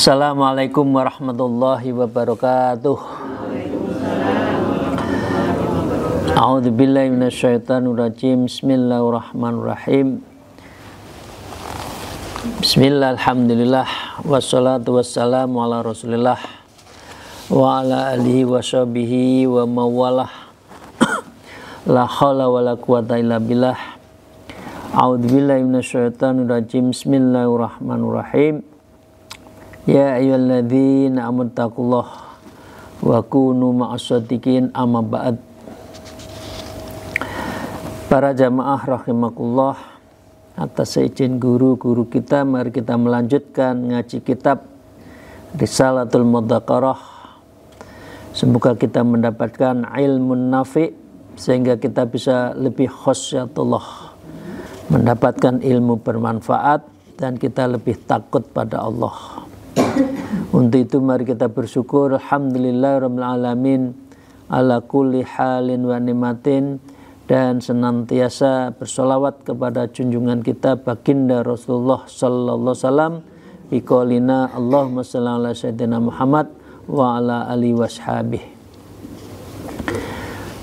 Assalamualaikum warahmatullahi wabarakatuh. A'udzubillahi minasyaitonirrajim. Bismillahirrahmanirrahim. Bismillah, alhamdulillah, wassalatu wassalamu ala rasulillah wa ala alihi wa sahbihi wa mawalah. La hawla wa la quwata illa billah. A'udzubillahi minasyaitonirrajim. Bismillahirrahmanirrahim. Ya ayyuhalladzina amanu taqullaha wa kunu ma'as-shadiqin, amma ba'd. Para jamaah rahimakumullah, atas izin guru-guru kita, mari kita melanjutkan ngaji kitab Risalatul Mudzakarah. Semoga kita mendapatkan ilmu nafi' sehingga kita bisa lebih khasyatullah, mendapatkan ilmu bermanfaat, dan kita lebih takut pada Allah. Untuk itu mari kita bersyukur, alhamdulillahirabbil alamin ala kulli halin wa nimatin, dan senantiasa bersolawat kepada junjungan kita baginda Rasulullah sallallahu alaihi wasallam biqaulina Allahumma shalli ala sayyidina Muhammad wa ala alihi washabihi.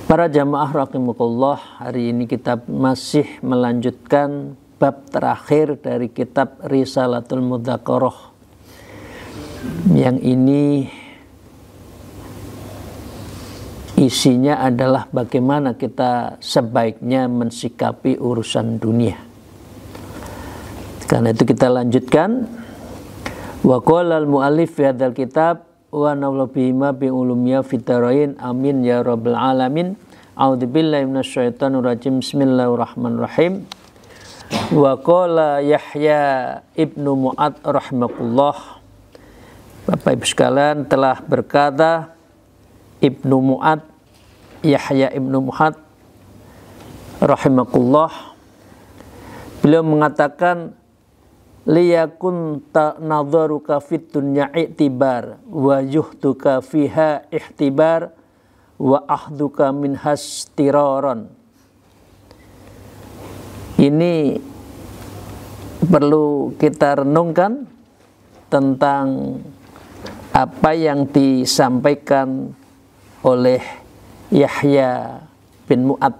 Para jamaah rahimakumullah, hari ini kita masih melanjutkan bab terakhir dari kitab Risalatul Mudzakarah. Yang ini isinya adalah bagaimana kita sebaiknya mensikapi urusan dunia. Karena itu kita lanjutkan. Wa qala al-mu'allif fi hadzal kitab wa nawla bihima bi ulumiyya fitarain, amin ya rabbal alamin. A'udzubillahi minasyaitonir rajim. Bismillahirrahmanirrahim. Wa qala Yahya ibnu Mu'ad rahimakumullah. Bapak Ibu sekalian, telah berkata Ibnu Mu'ad, Yahya ibnu Mu'ad rahimakumullah, beliau mengatakan, liyakun nadharuka fid dunya i'tibar wa yuhduka fiha ihtibar wa ahduka minhas tiraran. Ini perlu kita renungkan tentang apa yang disampaikan oleh Yahya bin Mu'ad.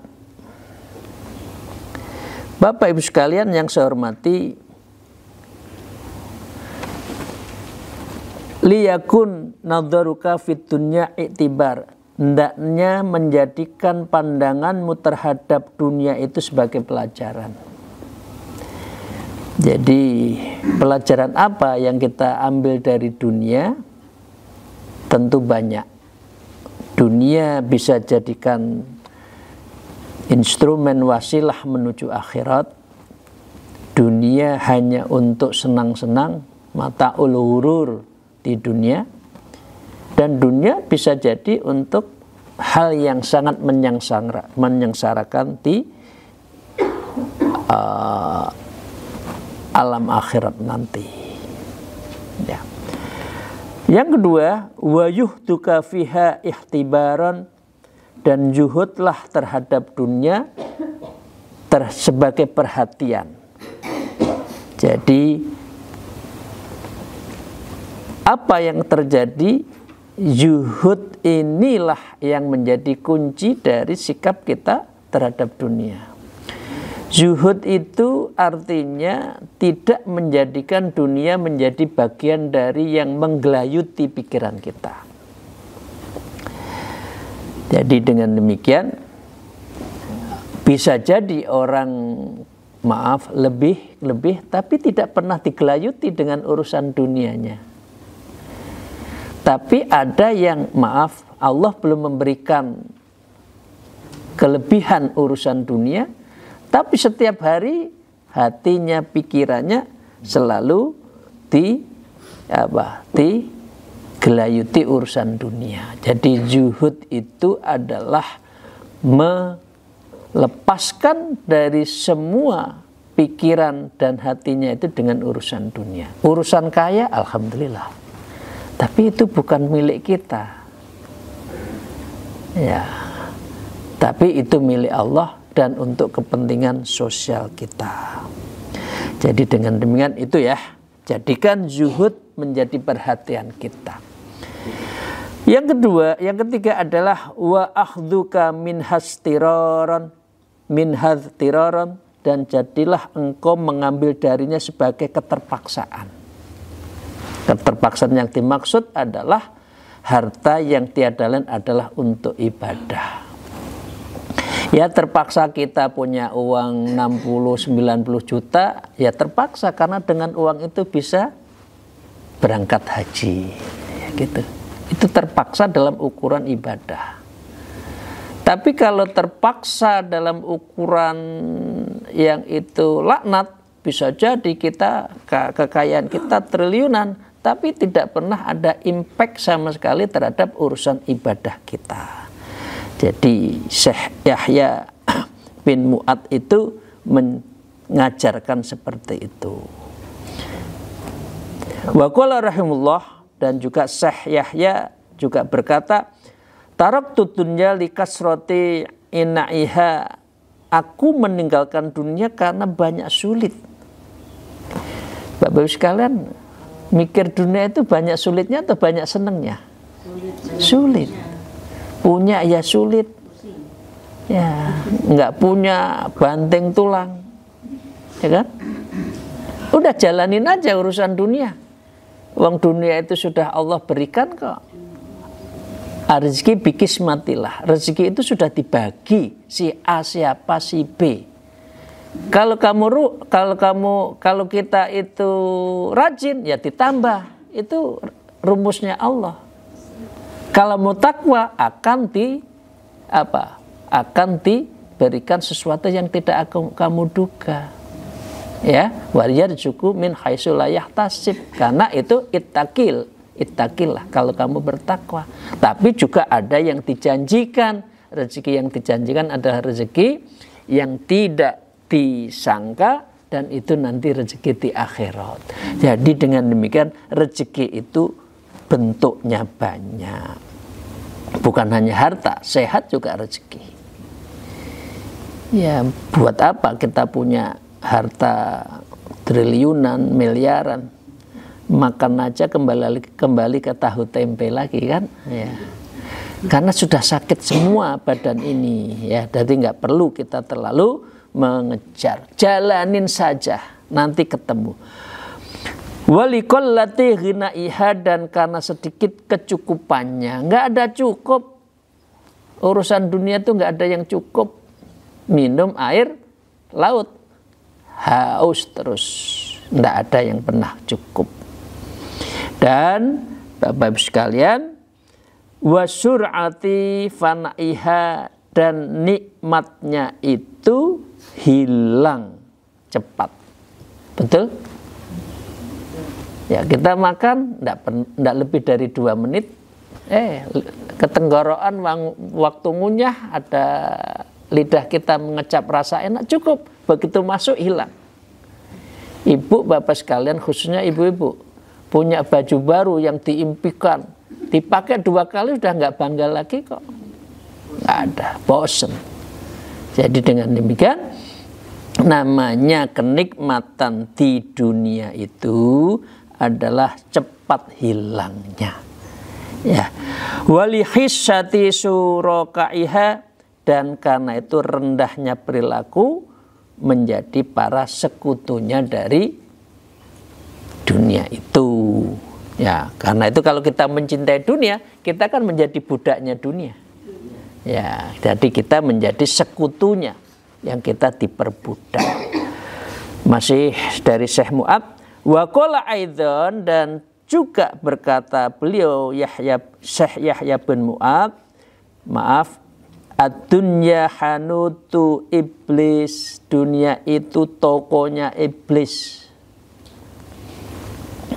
Bapak Ibu sekalian yang saya hormati, liyakun nadharuka fid dunya i'tibar, hendaknya menjadikan pandanganmu terhadap dunia itu sebagai pelajaran. Jadi pelajaran apa yang kita ambil dari dunia? Tentu banyak. Dunia bisa jadikan instrumen wasilah menuju akhirat. Dunia hanya untuk senang-senang, mata'ul ghurur di dunia. Dan dunia bisa jadi untuk hal yang sangat menyengsarakan di alam akhirat nanti. Ya. Yang kedua, wa yuhduka fiha ihtibaran, dan zuhudlah terhadap dunia sebagai perhatian. Jadi apa yang terjadi, zuhud inilah yang menjadi kunci dari sikap kita terhadap dunia. Zuhud itu artinya tidak menjadikan dunia menjadi bagian dari yang menggelayuti pikiran kita. Jadi dengan demikian bisa jadi orang lebih tapi tidak pernah digelayuti dengan urusan dunianya. Tapi ada yang Allah belum memberikan kelebihan urusan dunia, tapi setiap hari hatinya, pikirannya selalu digelayuti urusan dunia. Jadi zuhud itu adalah melepaskan dari semua pikiran dan hatinya itu dengan urusan dunia. Urusan kaya, alhamdulillah. Tapi itu bukan milik kita. Ya. Tapi itu milik Allah dan untuk kepentingan sosial kita. Jadi dengan demikian itu ya, Jadikan zuhud menjadi perhatian kita. Yang kedua, yang ketiga adalah wa akhduka min hastiraron dan jadilah engkau mengambil darinya sebagai keterpaksaan. Keterpaksaan yang dimaksud adalah harta yang tiada lain adalah untuk ibadah. Ya terpaksa kita punya uang 60-90 juta, ya terpaksa karena dengan uang itu bisa berangkat haji, ya gitu. Itu terpaksa dalam ukuran ibadah. Tapi kalau terpaksa dalam ukuran yang itu laknat, bisa jadi kita kekayaan kita triliunan, tapi tidak pernah ada impact sama sekali terhadap urusan ibadah kita. Jadi Syekh Yahya bin Mu'ad itu mengajarkan seperti itu. Wa qala rahimullah, dan juga Syekh Yahya juga berkata, taraktu dunya li kasrati inaiha, aku meninggalkan dunia karena banyak sulit. Bapak-Ibu sekalian, mikir dunia itu banyak sulitnya atau banyak senangnya? Sulit. Punya ya sulit, ya nggak punya banting tulang, ya kan? Udah jalanin aja urusan dunia. Uang dunia itu sudah Allah berikan kok. Rezeki bikismatilah. Rezeki itu sudah dibagi si A siapa si B. Kalau kita itu rajin ya ditambah. Itu rumusnya Allah. Kalau mau takwa akan diberikan sesuatu yang tidak kamu duga. Ya, warzuqhu min haitsu la yahtasib. Karena itu ittaqillah kalau kamu bertakwa. Tapi juga ada yang dijanjikan. Rezeki yang dijanjikan adalah rezeki yang tidak disangka, dan itu nanti rezeki di akhirat. Jadi dengan demikian rezeki itu bentuknya banyak, bukan hanya harta, sehat juga rezeki. Ya buat apa kita punya harta triliunan, miliaran, makan aja kembali ke tahu tempe lagi kan? Ya. Karena sudah sakit semua badan ini, ya. Jadi nggak perlu kita terlalu mengejar, jalanin saja, nanti ketemu. Waliqallati ghinaiha, dan karena sedikit kecukupannya, nggak ada cukup. Urusan dunia itu nggak ada yang cukup. Minum air laut, haus terus, nggak ada yang pernah cukup. Dan Bapak-Ibu sekalian, wasur'ati fanaiha, dan nikmatnya itu hilang cepat. Betul? Ya kita makan enggak lebih dari 2 menit, ketenggorokan waktu ngunyah, ada lidah kita mengecap rasa enak, cukup, begitu masuk hilang. Ibu bapak sekalian, khususnya ibu-ibu, punya baju baru yang diimpikan, dipakai 2 kali sudah nggak bangga lagi kok, nggak ada, bosen. Jadi dengan demikian, namanya kenikmatan di dunia itu adalah cepat hilangnya. Ya, walihissati surakaiha, dan karena itu rendahnya perilaku menjadi para sekutunya dari dunia itu. Ya, karena itu kalau kita mencintai dunia, kita kan menjadi budaknya dunia. Ya, jadi kita menjadi sekutunya yang kita diperbudak. Masih dari Syekh Mu'ad, wa qala aidan, dan juga berkata beliau Syekh Yahya bin Mu'ad, ad-dunya hanutu iblis, dunia itu tokonya iblis.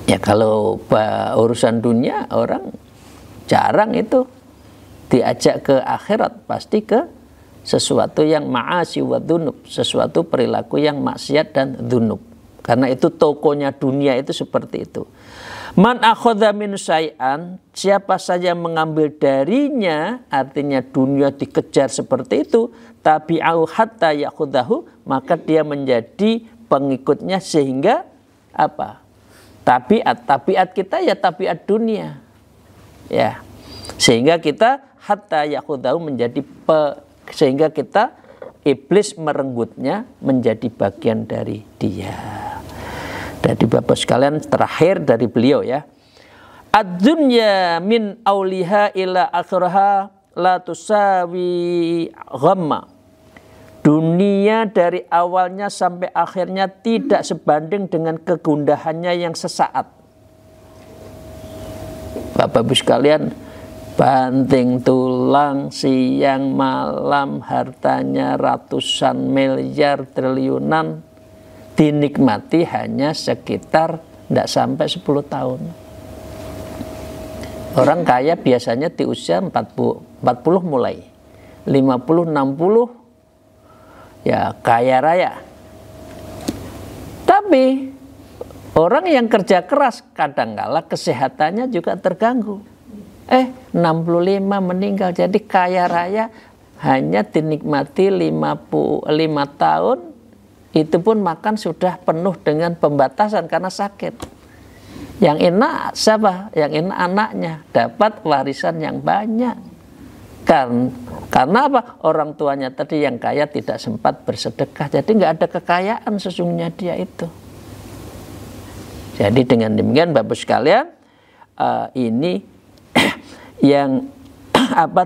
Ya kalau urusan dunia orang jarang itu diajak ke akhirat, pasti ke sesuatu yang ma'asi wa dzunub, sesuatu perilaku yang maksiat dan dzunub. Karena itu tokonya dunia itu seperti itu. Man akhadha min syai'an, siapa saja mengambil darinya, artinya dunia dikejar seperti itu, tabi'ahu hatta yakhudhahu, maka dia menjadi pengikutnya sehingga apa? tabiat kita ya tabiat dunia. Ya. Sehingga kita hatta yakhudahu sehingga kita iblis merenggutnya menjadi bagian dari dia. Jadi Bapak sekalian, terakhir dari beliau ya. Ad-dunya min auliha ila akhiraha la tusawi ghamma. Dunia dari awalnya sampai akhirnya tidak sebanding dengan kegundahannya yang sesaat. Bapak-Ibu sekalian, banting tulang siang malam, hartanya ratusan miliar triliunan, dinikmati hanya sekitar tidak sampai 10 tahun. Orang kaya biasanya di usia 40 mulai, 50, 60 ya kaya raya. Tapi orang yang kerja keras kadangkala kesehatannya juga terganggu. 65 meninggal, jadi kaya raya hanya dinikmati 5 tahun, itu pun makan sudah penuh dengan pembatasan karena sakit. Yang enak siapa? Yang enak anaknya, dapat warisan yang banyak. Karena apa? Orang tuanya tadi yang kaya tidak sempat bersedekah, jadi nggak ada kekayaan sesungguhnya dia itu. Jadi dengan demikian Bapak sekalian, ini yang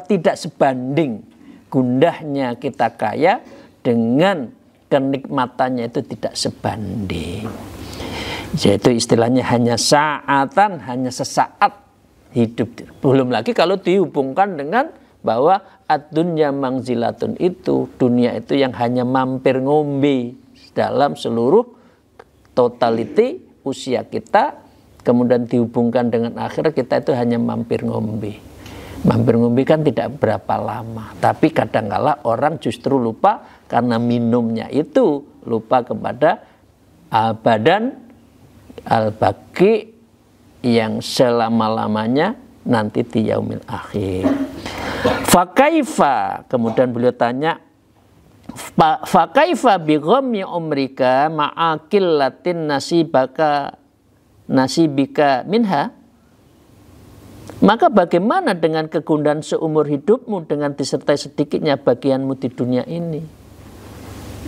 tidak sebanding gundahnya kita kaya dengan kenikmatannya itu tidak sebanding. Yaitu istilahnya hanya saatan, hanya sesaat hidup. Belum lagi kalau dihubungkan dengan bahwa ad-dunya mangzilatun, itu dunia itu yang hanya mampir ngombe dalam seluruh totality usia kita, kemudian dihubungkan dengan akhirat, kita itu hanya mampir ngombe. Mampir ngombe kan tidak berapa lama, tapi kadangkala orang justru lupa karena minumnya itu lupa kepada badan al-baqi yang selama-lamanya nanti di yaumil akhir. Fakaifa, kemudian beliau tanya, fakaifa bi ghammi umrika ma'akil latin nasibika minha. Maka bagaimana dengan kegundahan seumur hidupmu dengan disertai sedikitnya bagianmu di dunia ini?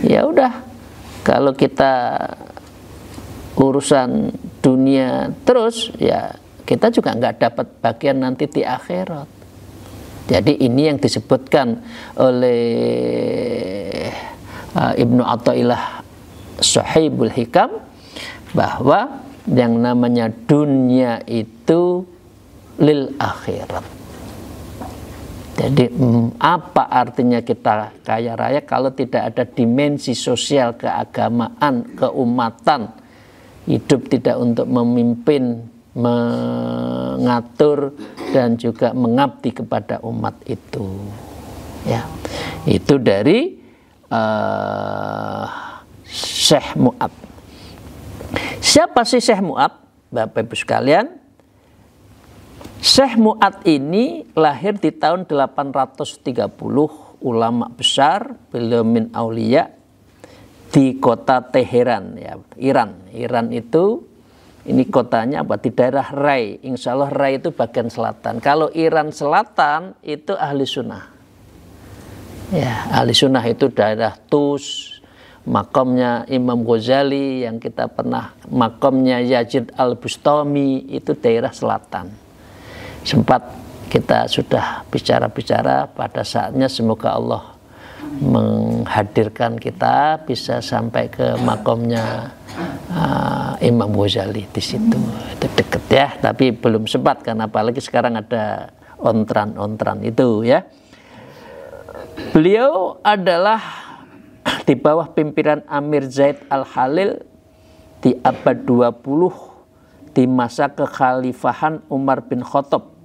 Ya udah, kalau kita urusan dunia terus, ya kita juga nggak dapat bagian nanti di akhirat. Jadi ini yang disebutkan oleh Ibnu Athaillah Sahibul Hikam, bahwa yang namanya dunia itu lil akhirat. Jadi apa artinya kita kaya raya kalau tidak ada dimensi sosial, keagamaan, keumatan, hidup tidak untuk memimpin, mengatur dan juga mengabdi kepada umat itu. Ya, itu dari Syekh Mu'adh. Siapa sih Syekh Mu'adh? Bapak Ibu sekalian, Syekh Mu'adh ini lahir di tahun 830, ulama besar, beliau min auliya di kota Teheran, ya, Iran. Iran itu, ini kotanya apa? Di daerah Rai. Insya Allah Rai itu bagian selatan. Kalau Iran selatan itu ahli sunnah. Ya, ahli sunnah itu daerah Tus, makamnya Imam Ghazali yang kita pernah, makamnya Yazid al-Bustami, itu daerah selatan. Sempat kita sudah bicara-bicara, pada saatnya semoga Allah menghadirkan kita bisa sampai ke makamnya Imam Ghazali di situ. Itu deket ya, tapi belum sempat karena apalagi sekarang ada ontran-ontran itu ya. Beliau adalah di bawah pimpinan Amir Zaid Al-Khalil di abad 20 di masa kekhalifahan Umar bin Khattab.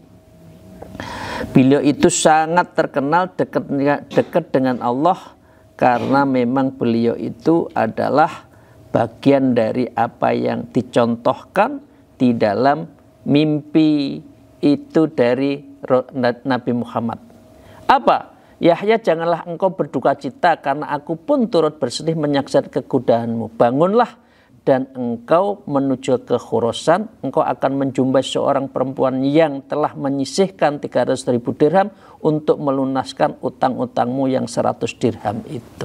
Beliau itu sangat terkenal dekat dengan Allah karena memang beliau itu adalah bagian dari apa yang dicontohkan di dalam mimpi itu dari Nabi Muhammad. Apa? Yahya, janganlah engkau berduka cita karena aku pun turut bersedih menyaksikan kegundahanmu. Bangunlah dan engkau menuju ke Khurasan, engkau akan menjumpai seorang perempuan yang telah menyisihkan 300.000 dirham untuk melunaskan utang-utangmu yang 100 dirham itu.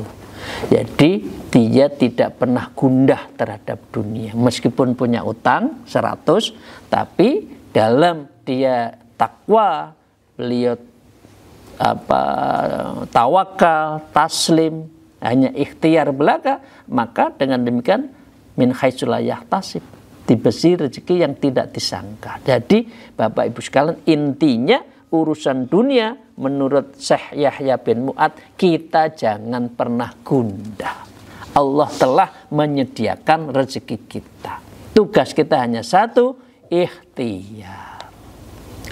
Jadi dia tidak pernah gundah terhadap dunia. Meskipun punya utang 100, tapi dalam dia takwa, beliau tawakal, taslim, hanya ikhtiar belaka, maka dengan demikian min haitsu la yahtasib, diberi rezeki yang tidak disangka. Jadi Bapak Ibu sekalian, intinya urusan dunia menurut Syekh Yahya bin Mu'ad, kita jangan pernah gundah. Allah telah menyediakan rezeki kita. Tugas kita hanya satu, ikhtiar.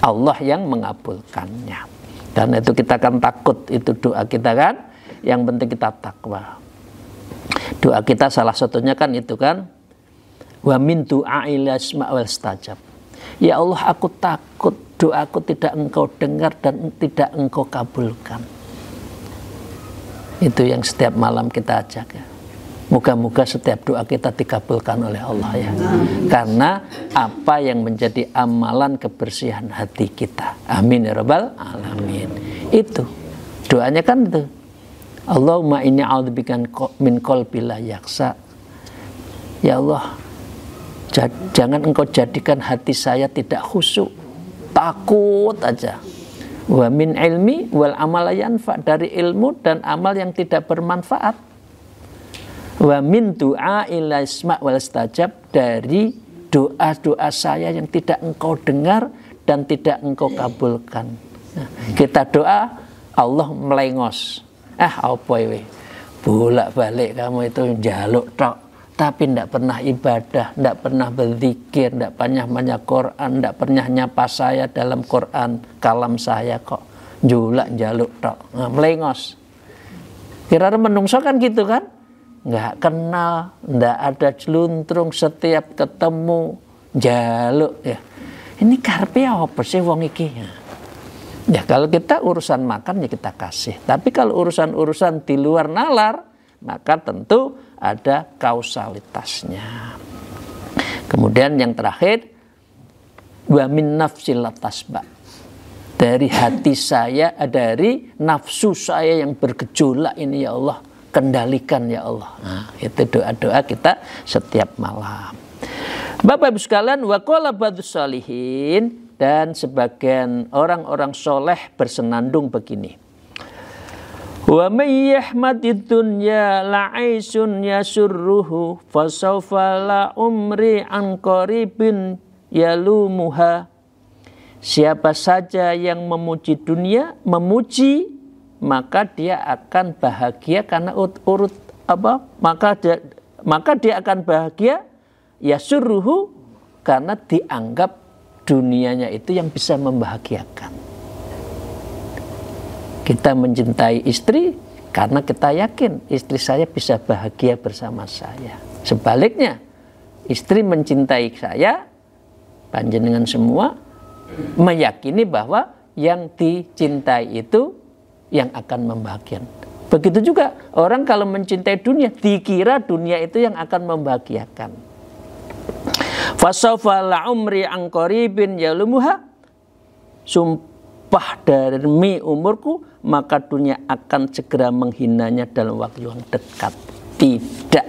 Allah yang mengabulkannya. Karena itu kita akan takut, itu doa kita kan. Yang penting kita takwa. Doa kita salah satunya kan itu kan, wa min du'ail asma' wal stajab. Ya Allah, aku takut doaku tidak engkau dengar dan tidak engkau kabulkan. Itu yang setiap malam kita jaga. Moga-moga setiap doa kita dikabulkan oleh Allah ya. Karena apa yang menjadi amalan kebersihan hati kita. Amin ya rabbal alamin. Itu doanya kan itu. Allahumma inni a'udzubika min qalbi la yaksa. Ya Allah, jangan engkau jadikan hati saya tidak khusyuk, takut aja. Wa min ilmi wal amal yanfa, dari ilmu dan amal yang tidak bermanfaat. Wa min du'a ila isma' wal stajab, dari doa-doa saya yang tidak engkau dengar dan tidak engkau kabulkan. Nah, kita doa, Allah melengos. Apa ini? Bolak-balik kamu itu jaluk tok, tapi tidak pernah ibadah, tidak pernah berzikir, tidak pernah baca Quran, tidak pernah nyapa saya dalam Quran, kalam saya kok julak jaluk tok. Nah, melengos. Kira-kira menungso kan gitu kan? Nggak kenal, nggak ada jeluntrung, setiap ketemu jaluk ya. Ini karepe apa sih wong iki? Ya kalau kita urusan makan ya kita kasih. Tapi kalau urusan-urusan di luar nalar, maka tentu ada kausalitasnya. Kemudian yang terakhir, wa min nafsil tasba, dari hati saya, dari nafsu saya yang bergejolak ini ya Allah, kendalikan ya Allah. Nah, itu doa-doa kita setiap malam. Bapak Ibu sekalian, wa qala ba'dus sholihin, dan sebagian orang-orang soleh bersenandung begini. Wa may yahmadid dunya la'aisun yasurruhu fasawfa la umri an qaribin yalumuha. Siapa saja yang memuji dunia, memuji, maka dia akan bahagia karena maka dia akan bahagia yasurruhu, karena dianggap dunianya itu yang bisa membahagiakan. Kita mencintai istri karena kita yakin istri saya bisa bahagia bersama saya. Sebaliknya, istri mencintai saya, panjenengan semua meyakini bahwa yang dicintai itu yang akan membahagiakan. Begitu juga orang kalau mencintai dunia, dikira dunia itu yang akan membahagiakan. Fasawfa la umri an qaribin yalumuha, sumpah demi umurku, maka dunia akan segera menghinanya dalam waktu yang dekat. Tidak,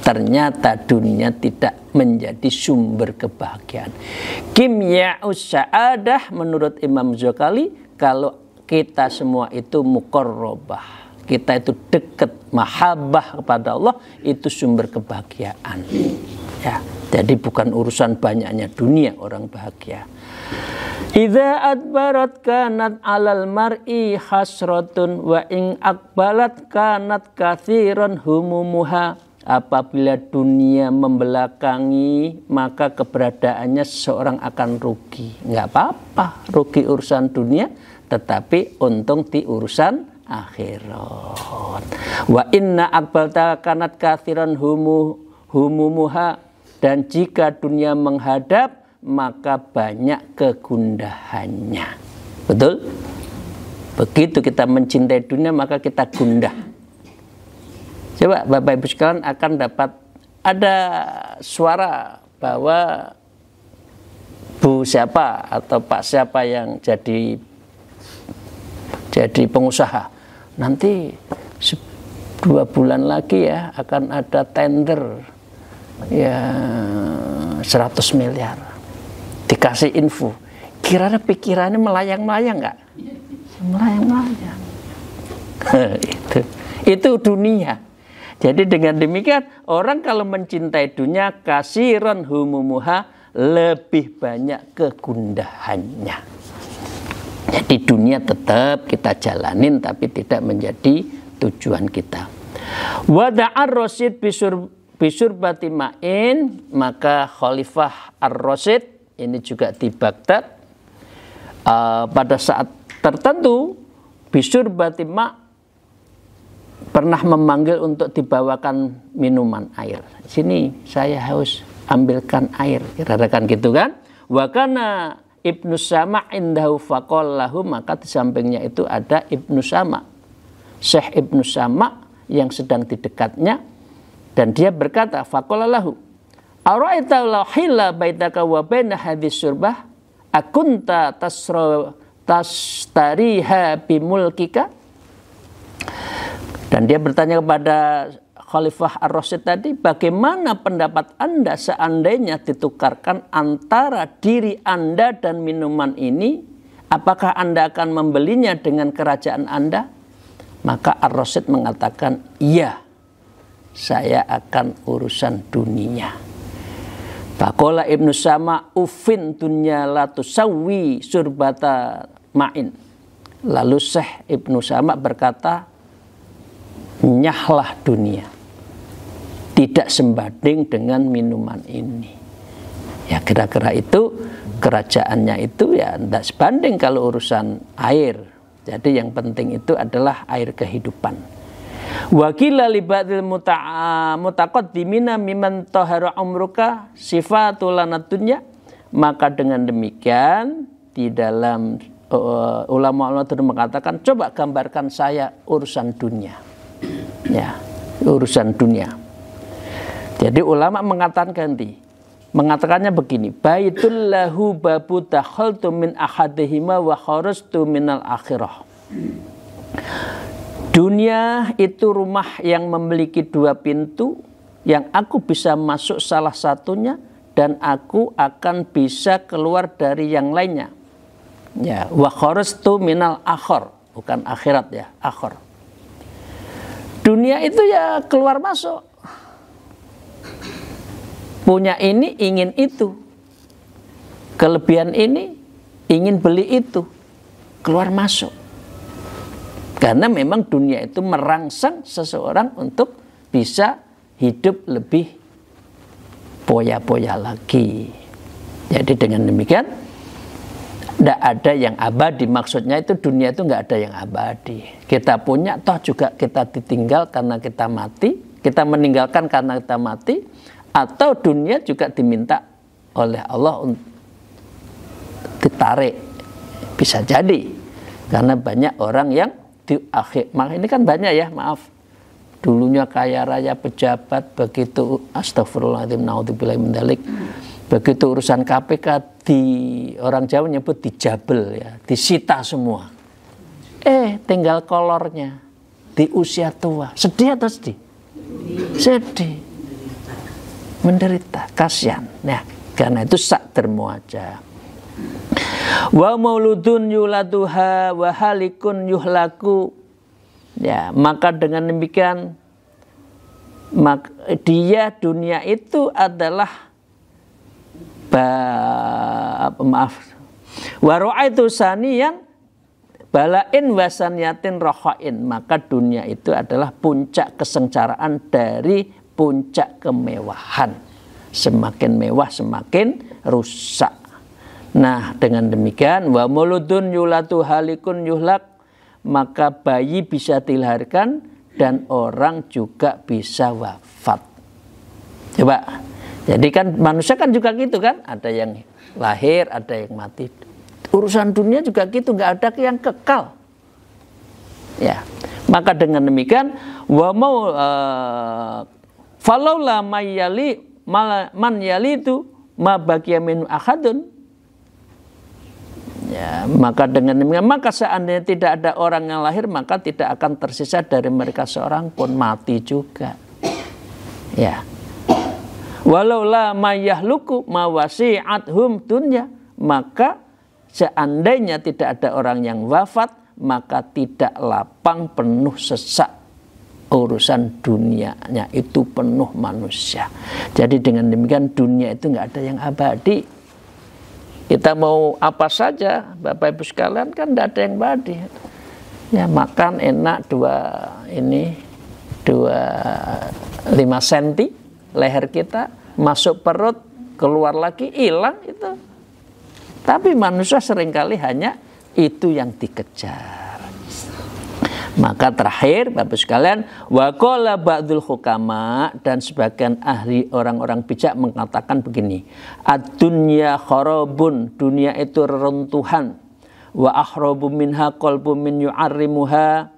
ternyata dunia tidak menjadi sumber kebahagiaan. Kimya'us sa'adah menurut Imam Ghazali, kalau kita semua itu muqarrabah, kita itu dekat, mahabbah kepada Allah, itu sumber kebahagiaan. Ya, jadi bukan urusan banyaknya dunia orang bahagia. Idza adbarat kanat alal mar'i hasratun wa in akbalat kanat katsiran humumuha. Apabila dunia membelakangi, maka keberadaannya seseorang akan rugi. Enggak apa-apa rugi urusan dunia, tetapi untung di urusan akhirat. Wa inna akbalta kanat katsiran humumuha, dan jika dunia menghadap, maka banyak kegundahannya. Betul? Begitu kita mencintai dunia, maka kita gundah. Coba Bapak Ibu sekalian akan dapat ada suara bahwa Bu siapa atau Pak siapa yang jadi pengusaha, nanti 2 bulan lagi ya akan ada tender ya 100 miliar. Dikasih info, kira-kira pikirannya melayang-melayang nggak? Melayang-melayang. Itu dunia. Jadi dengan demikian orang kalau mencintai dunia, kasiron humumuha, lebih banyak kegundahannya. Jadi dunia tetap kita jalanin tapi tidak menjadi tujuan kita. Wada'ar Rasid bisurbati ma'in, maka Khalifah Ar-Rasid ini juga di Baghdad pada saat tertentu bisurbati ma' pernah memanggil untuk dibawakan minuman air. Sini saya haus, ambilkan air, kira-kira gitu kan. Wa kana Ibnu Sama' indahu faqallahu, maka di sampingnya itu ada Ibnu Sama', Syekh Ibnu Sama' yang sedang di dekatnya, dan dia berkata, faqalallahu ara'aita law hilla baitaka wa baina hadhis surbah akunta tastariha bimulkika. Dan dia bertanya kepada Khalifah Ar-Rasyid tadi, bagaimana pendapat Anda seandainya ditukarkan antara diri Anda dan minuman ini? Apakah Anda akan membelinya dengan kerajaan Anda? Maka Ar-Rasyid mengatakan, iya, saya akan urusan dunia. Faqala Ibnu Sama' ufin dunya la tusawwi surbata ma'in. Lalu Syekh Ibnu Sama' berkata, nyahlah dunia, tidak sebanding dengan minuman ini. Ya kira-kira itu, kerajaannya itu ya tidak sebanding kalau urusan air. Jadi yang penting itu adalah air kehidupan. Wakila libadil mutaqaddimina mimman tahara umruka sifatul lanadunya. Maka dengan demikian di dalam ulama-ulama itu mengatakan, coba gambarkan saya urusan dunia. Ya, urusan dunia. Jadi ulama mengatakannya begini, baitul lahu babu dakhaltu min ahadihima wa kharastu minal akhirah. Dunia itu rumah yang memiliki 2 pintu, yang aku bisa masuk salah satunya dan aku akan bisa keluar dari yang lainnya. Ya, wa kharastu minal akhir, bukan akhirat ya, akhir. Dunia itu ya keluar masuk. Punya ini ingin itu. Kelebihan ini ingin beli itu. Keluar masuk. Karena memang dunia itu merangsang seseorang untuk bisa hidup lebih poya-poya lagi. Jadi dengan demikian tidak ada yang abadi. Maksudnya itu dunia itu nggak ada yang abadi. Kita punya, toh juga kita ditinggal karena kita mati. Kita meninggalkan karena kita mati. Atau dunia juga diminta oleh Allah untuk ditarik. Bisa jadi. Karena banyak orang yang di akhir. Maka ini kan banyak ya, maaf. Dulunya kaya raya pejabat, begitu astagfirullahaladzim, naudzubillahi min dzalik. Begitu urusan KPK orang Jawa nyebut dijabel ya, disita semua. Tinggal kolornya di usia tua. Sedih atau sedih? Sedih. Menderita, kasihan. Nah, karena itu sakdermu aja. Wa mauludun yuladuha wa halikun yuhlaku. Ya, maka dengan demikian dia dunia itu adalah waru'aitu saniyan balain wasaniyatin rohain. Maka dunia itu adalah puncak kesengsaraan dari puncak kemewahan. Semakin mewah semakin rusak. Nah dengan demikian wa muludun yulatu halikun yuhlak, maka bayi bisa dilahirkan dan orang juga bisa wafat. Coba, jadi kan manusia kan juga gitu kan, ada yang lahir, ada yang mati. Urusan dunia juga gitu, nggak ada yang kekal. Ya, maka dengan demikian wa mau Falaula man yalidu ma baqiya min ahadun. Ya, maka dengan demikian, maka seandainya tidak ada orang yang lahir, maka tidak akan tersisa dari mereka seorang pun, mati juga. Ya. Walau la mayahluku mawasi'athum dunya, maka seandainya tidak ada orang yang wafat, maka tidak lapang penuh sesak urusan dunianya, itu penuh manusia. Jadi dengan demikian dunia itu nggak ada yang abadi. Kita mau apa saja, Bapak Ibu sekalian, kan tidak ada yang abadi. Ya makan enak 5 cm leher kita, masuk perut, keluar lagi, hilang itu. Tapi manusia seringkali hanya itu yang dikejar. Maka terakhir Bapak sekalian, wa qala ba'dul hukama, dan sebagian ahli orang-orang bijak mengatakan begini, ad-dunya kharabun, dunia itu reruntuhan, wa ahrabu minha qalbu min yu'arrimuha,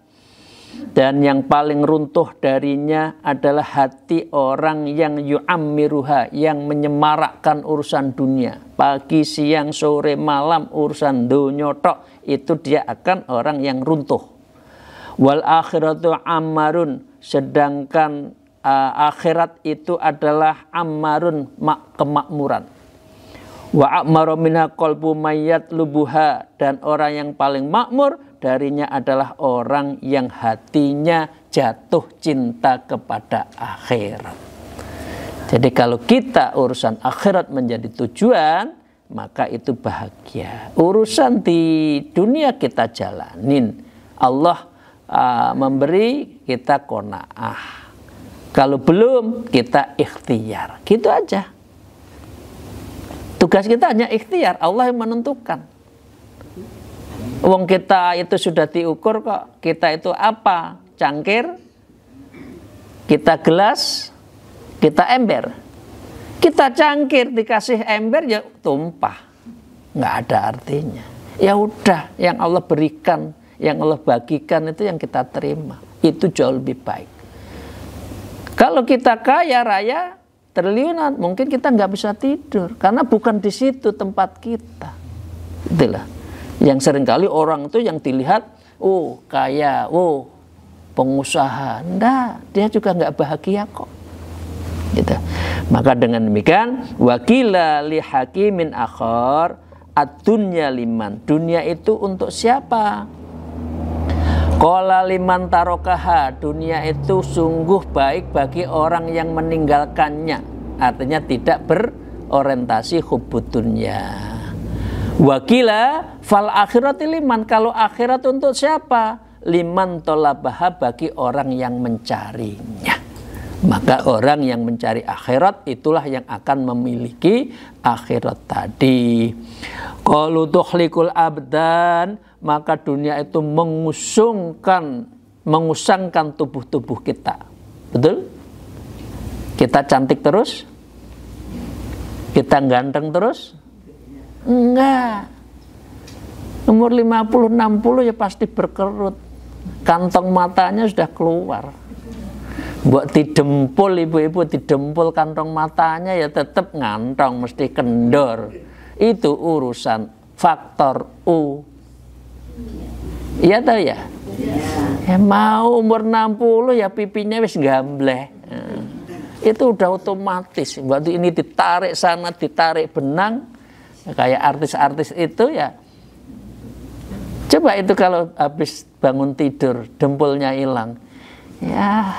dan yang paling runtuh darinya adalah hati orang yang yu'ammiruha, yang menyemarakkan urusan dunia, pagi siang sore malam urusan dunya tok, itu dia akan orang yang runtuh. Wal akhiratu ammarun, sedangkan akhirat itu adalah ammarun, kemakmuran. Wa a'maru minha qalbu mayyat lubuha, dan orang yang paling makmur darinya adalah orang yang hatinya jatuh cinta kepada akhirat. Jadi kalau kita urusan akhirat menjadi tujuan, maka itu bahagia. Urusan di dunia kita jalanin, Allah memberi, kita qanaah. Kalau belum, kita ikhtiar. Gitu aja. Tugas kita hanya ikhtiar, Allah yang menentukan. Wong kita itu sudah diukur kok. Kita itu apa? Cangkir, kita gelas, kita ember. Kita cangkir dikasih ember ya tumpah. Nggak ada artinya. Ya udah, yang Allah berikan, yang Allah bagikan itu yang kita terima. Itu jauh lebih baik. Kalau kita kaya raya, triliunan, mungkin kita nggak bisa tidur. Karena bukan di situ tempat kita. Itulah. Yang seringkali orang itu yang dilihat, oh kaya, oh pengusaha. Enggak, dia juga nggak bahagia kok. Gitu. Maka dengan demikian, wakila li hakimin akhar, ad-dunya liman. Dunia itu untuk siapa? Qala liman tarokaha, dunia itu sungguh baik bagi orang yang meninggalkannya. Artinya tidak berorientasi hubbud dunya. Wakila fal akhirati liman, kalau akhirat untuk siapa? Liman tolabaha, bagi orang yang mencarinya. Maka orang yang mencari akhirat itulah yang akan memiliki akhirat tadi. Qalu tuhlikul abdan, maka dunia itu mengusangkan tubuh-tubuh kita. Betul? Kita cantik terus? Kita ganteng terus? Enggak. Umur 50-60 ya pasti berkerut. Kantong matanya sudah keluar. Buat didempul ibu-ibu, didempul kantong matanya ya tetap ngantong, mesti kendor. Itu urusan faktor U. Iya tahu ya? Ya mau umur 60 ya pipinya wis gambleh. Itu udah otomatis. Waktu ini ditarik sana, ditarik benang, kayak artis-artis itu ya. Coba itu kalau habis bangun tidur dempulnya hilang, ya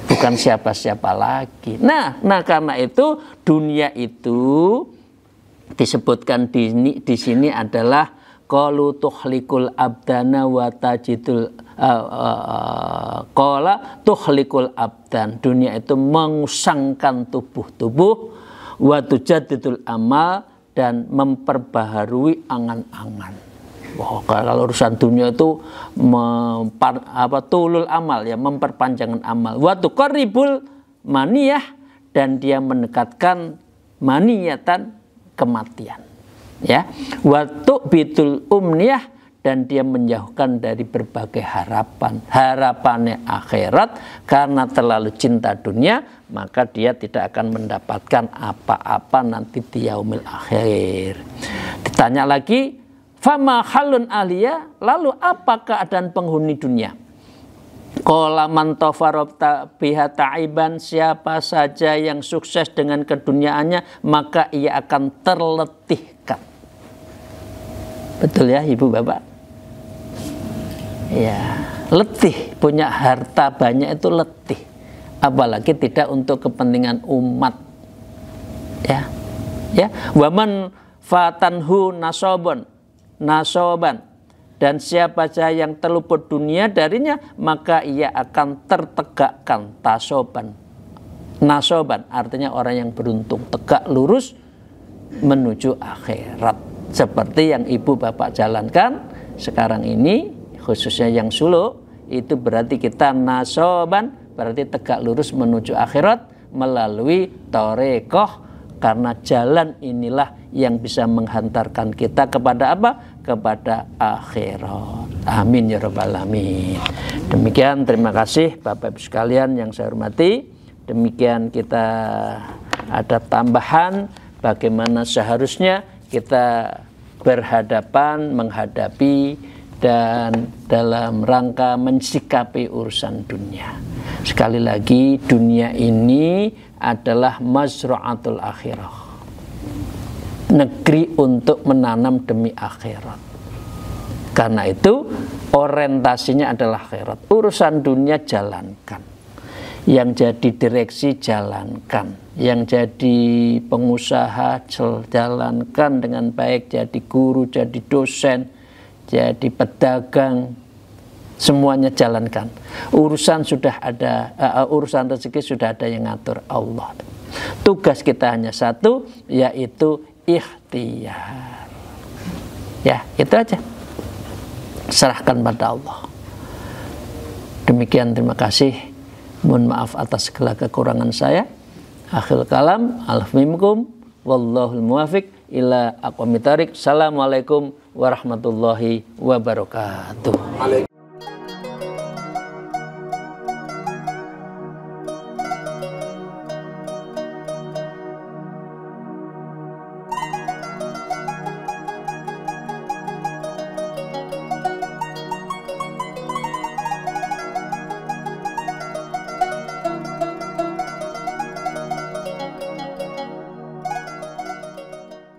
bukan siapa-siapa lagi. Nah karena itu dunia itu disebutkan di sini adalah qalu tuhlikul abdana wa tajidul qala tuhlikul abdan. Dunia itu mengusangkan tubuh-tubuh, wa tujaddidul amal, dan memperbaharui angan-angan. Wah, kalau urusan dunia itu tulul amal, ya, memperpanjangkan amal. Wa tuqarribul maniyah, dan dia mendekatkan maniyatan, kematian. Ya, wa tu'bitul umniyah, dan dia menjauhkan dari berbagai harapan. Harapannya akhirat, karena terlalu cinta dunia, maka dia tidak akan mendapatkan apa-apa nanti di yaumil akhir. Ditanya lagi, fama halun ahliya, lalu apa keadaan penghuni dunia? Qala man tafarabta biha ta'iban, siapa saja yang sukses dengan keduniaannya, maka ia akan terletihkan. Betul ya ibu bapak? Ya, letih, punya harta banyak itu letih, apalagi tidak untuk kepentingan umat. Ya, waman fatanhu nasoban, dan siapa saja yang terluput dunia darinya, maka ia akan tertegakkan tasoban. Nasoban artinya orang yang beruntung, tegak lurus menuju akhirat, seperti yang ibu bapak jalankan sekarang ini. Khususnya yang suluk, itu berarti kita nasoban, berarti tegak lurus menuju akhirat melalui torekoh, karena jalan inilah yang bisa menghantarkan kita kepada apa? Kepada akhirat. Amin ya rabbal alamin. Demikian, terima kasih Bapak Ibu sekalian yang saya hormati. Demikian kita ada tambahan bagaimana seharusnya kita berhadapan, menghadapi, dan dalam rangka mensikapi urusan dunia. Sekali lagi, dunia ini adalah mazra'atul akhirah, negeri untuk menanam demi akhirat. Karena itu orientasinya adalah akhirat. Urusan dunia jalankan, yang jadi direksi jalankan, yang jadi pengusaha jalankan dengan baik, jadi guru, jadi dosen, jadi pedagang, semuanya jalankan. Urusan sudah ada, urusan rezeki sudah ada yang ngatur, Allah. Tugas kita hanya satu, yaitu ikhtiar. Ya, itu aja. Serahkan pada Allah. Demikian, terima kasih. Mohon maaf atas segala kekurangan saya. Akhirul kalam, alhamdulillah, wallahul muwafiq ila aqwamit thariq. Assalamualaikum warahmatullahi wabarakatuh.